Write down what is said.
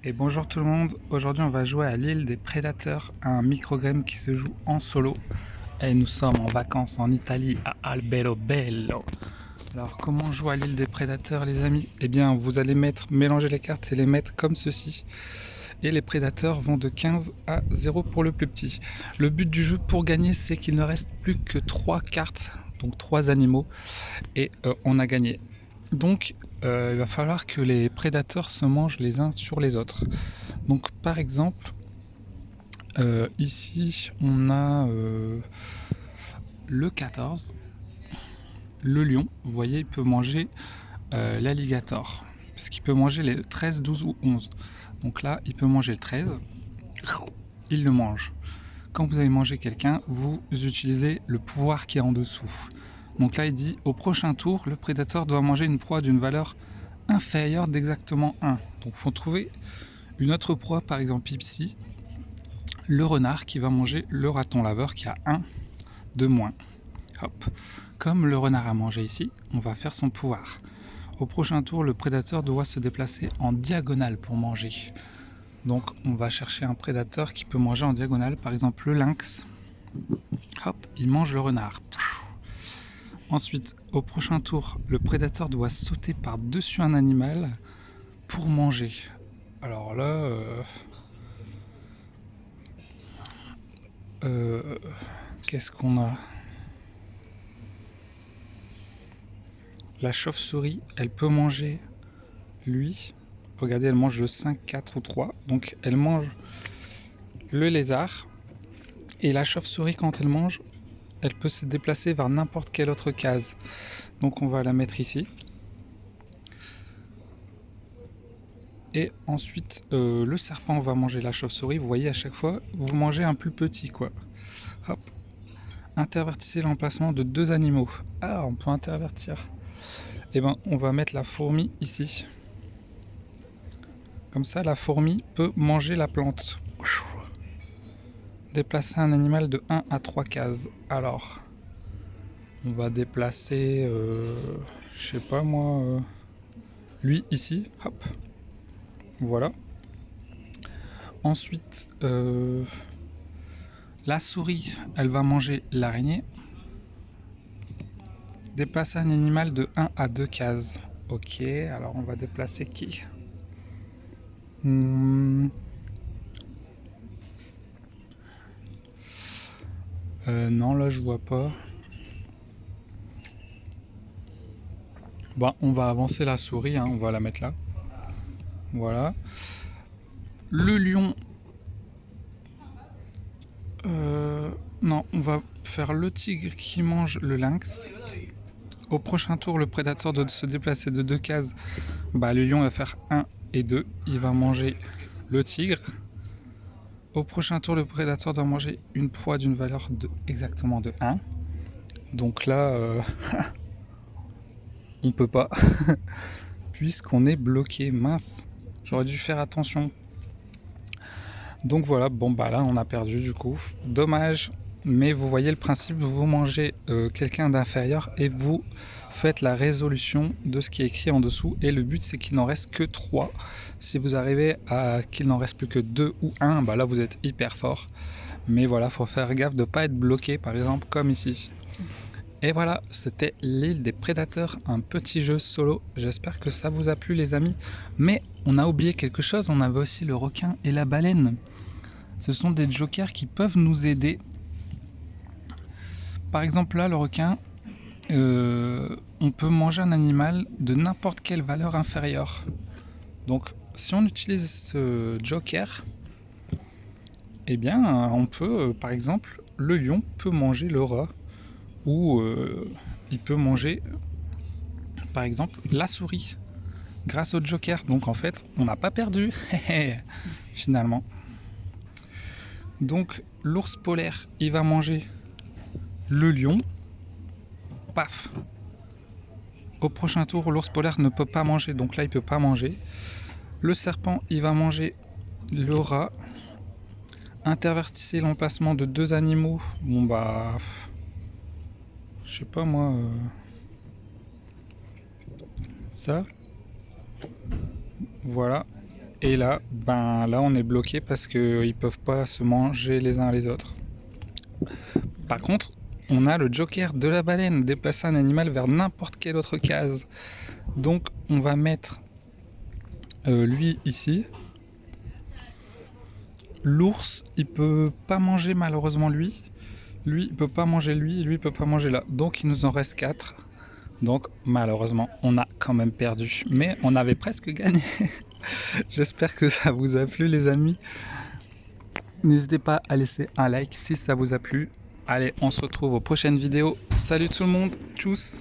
Et bonjour tout le monde, aujourd'hui on va jouer à l'île des prédateurs, un microgame qui se joue en solo. Et nous sommes en vacances en Italie à Alberobello. Alors comment on joue à l'île des prédateurs les amis? Eh bien vous allez mélanger les cartes et les mettre comme ceci. Et les prédateurs vont de 15 à 0 pour le plus petit. Le but du jeu pour gagner c'est qu'il ne reste plus que 3 cartes, donc 3 animaux. Et on a gagné. Donc il va falloir que les prédateurs se mangent les uns sur les autres. Donc par exemple, ici on a le 14, le lion, vous voyez il peut manger l'alligator, parce qu'il peut manger les 13, 12 ou 11. Donc là il peut manger le 13, il le mange. Quand vous avez mangé quelqu'un, vous utilisez le pouvoir qui est en dessous. Donc là il dit au prochain tour, le prédateur doit manger une proie d'une valeur inférieure d'exactement 1. Donc il faut trouver une autre proie, par exemple ici, le renard qui va manger le raton laveur qui a 1 de moins. Hop. Comme le renard a mangé ici, on va faire son pouvoir. Au prochain tour, le prédateur doit se déplacer en diagonale pour manger. Donc on va chercher un prédateur qui peut manger en diagonale, par exemple le lynx. Hop, il mange le renard. Ensuite, au prochain tour, le prédateur doit sauter par-dessus un animal pour manger. Alors là, qu'est-ce qu'on a? La chauve-souris, elle peut manger lui. Regardez, elle mange le 5, 4 ou 3. Donc elle mange le lézard. Et la chauve-souris, quand elle mange, elle peut se déplacer vers n'importe quelle autre case. Donc on va la mettre ici. Et ensuite, le serpent va manger la chauve-souris. Vous voyez, à chaque fois, vous mangez un plus petit, quoi. Hop. Intervertissez l'emplacement de 2 animaux. Ah, on peut intervertir. Et ben, on va mettre la fourmi ici. Comme ça, la fourmi peut manger la plante. Déplacer un animal de 1 à 3 cases. Alors, on va déplacer, je sais pas moi, lui ici. Hop. Voilà. Ensuite, la souris, elle va manger l'araignée. Déplacer un animal de 1 à 2 cases. Ok, alors on va déplacer qui? Non, là je vois pas. Bon, on va avancer la souris, hein, on va la mettre là. Voilà. Le lion. Non, on va faire le tigre qui mange le lynx. Au prochain tour, le prédateur doit se déplacer de 2 cases. Bah, le lion va faire 1 et 2. Il va manger le tigre. Au prochain tour, le prédateur doit manger une proie d'une valeur exactement de 1. Donc là, on peut pas. Puisqu'on est bloqué. Mince, j'aurais dû faire attention. Donc voilà, bon bah là on a perdu du coup. Dommage, mais vous voyez le principe, vous mangez quelqu'un d'inférieur et vous faites la résolution de ce qui est écrit en dessous. Et le but c'est qu'il n'en reste que 3. Si vous arrivez à qu'il n'en reste plus que 2 ou 1, bah là vous êtes hyper fort. Mais voilà, faut faire gaffe de ne pas être bloqué par exemple comme ici. Et voilà, c'était l'île des prédateurs, un petit jeu solo. J'espère que ça vous a plu les amis. Mais on a oublié quelque chose, on avait aussi le requin et la baleine. Ce sont des jokers qui peuvent nous aider. Par exemple là, le requin, on peut manger un animal de n'importe quelle valeur inférieure. Donc si on utilise ce joker, eh bien on peut, par exemple, le lion peut manger le rat. Ou il peut manger par exemple la souris grâce au joker. Donc en fait on n'a pas perdu finalement. Donc l'ours polaire il va manger le lion. Paf. Au prochain tour l'ours polaire ne peut pas manger, donc là il peut pas manger. Le serpent il va manger le rat. Intervertissez l'emplacement de 2 animaux. Bon bah je sais pas moi, ça. Voilà. Et là, ben là on est bloqué parce qu'ils peuvent pas se manger les uns les autres. Par contre, on a le joker de la baleine, déplacer un animal vers n'importe quelle autre case. Donc on va mettre lui ici. L'ours, il peut pas manger malheureusement lui. Lui, il peut pas manger lui, lui, il peut pas manger là. Donc il nous en reste 4. Donc malheureusement, on a quand même perdu. Mais on avait presque gagné. J'espère que ça vous a plu les amis. N'hésitez pas à laisser un like si ça vous a plu. Allez, on se retrouve aux prochaines vidéos. Salut tout le monde, tchuss!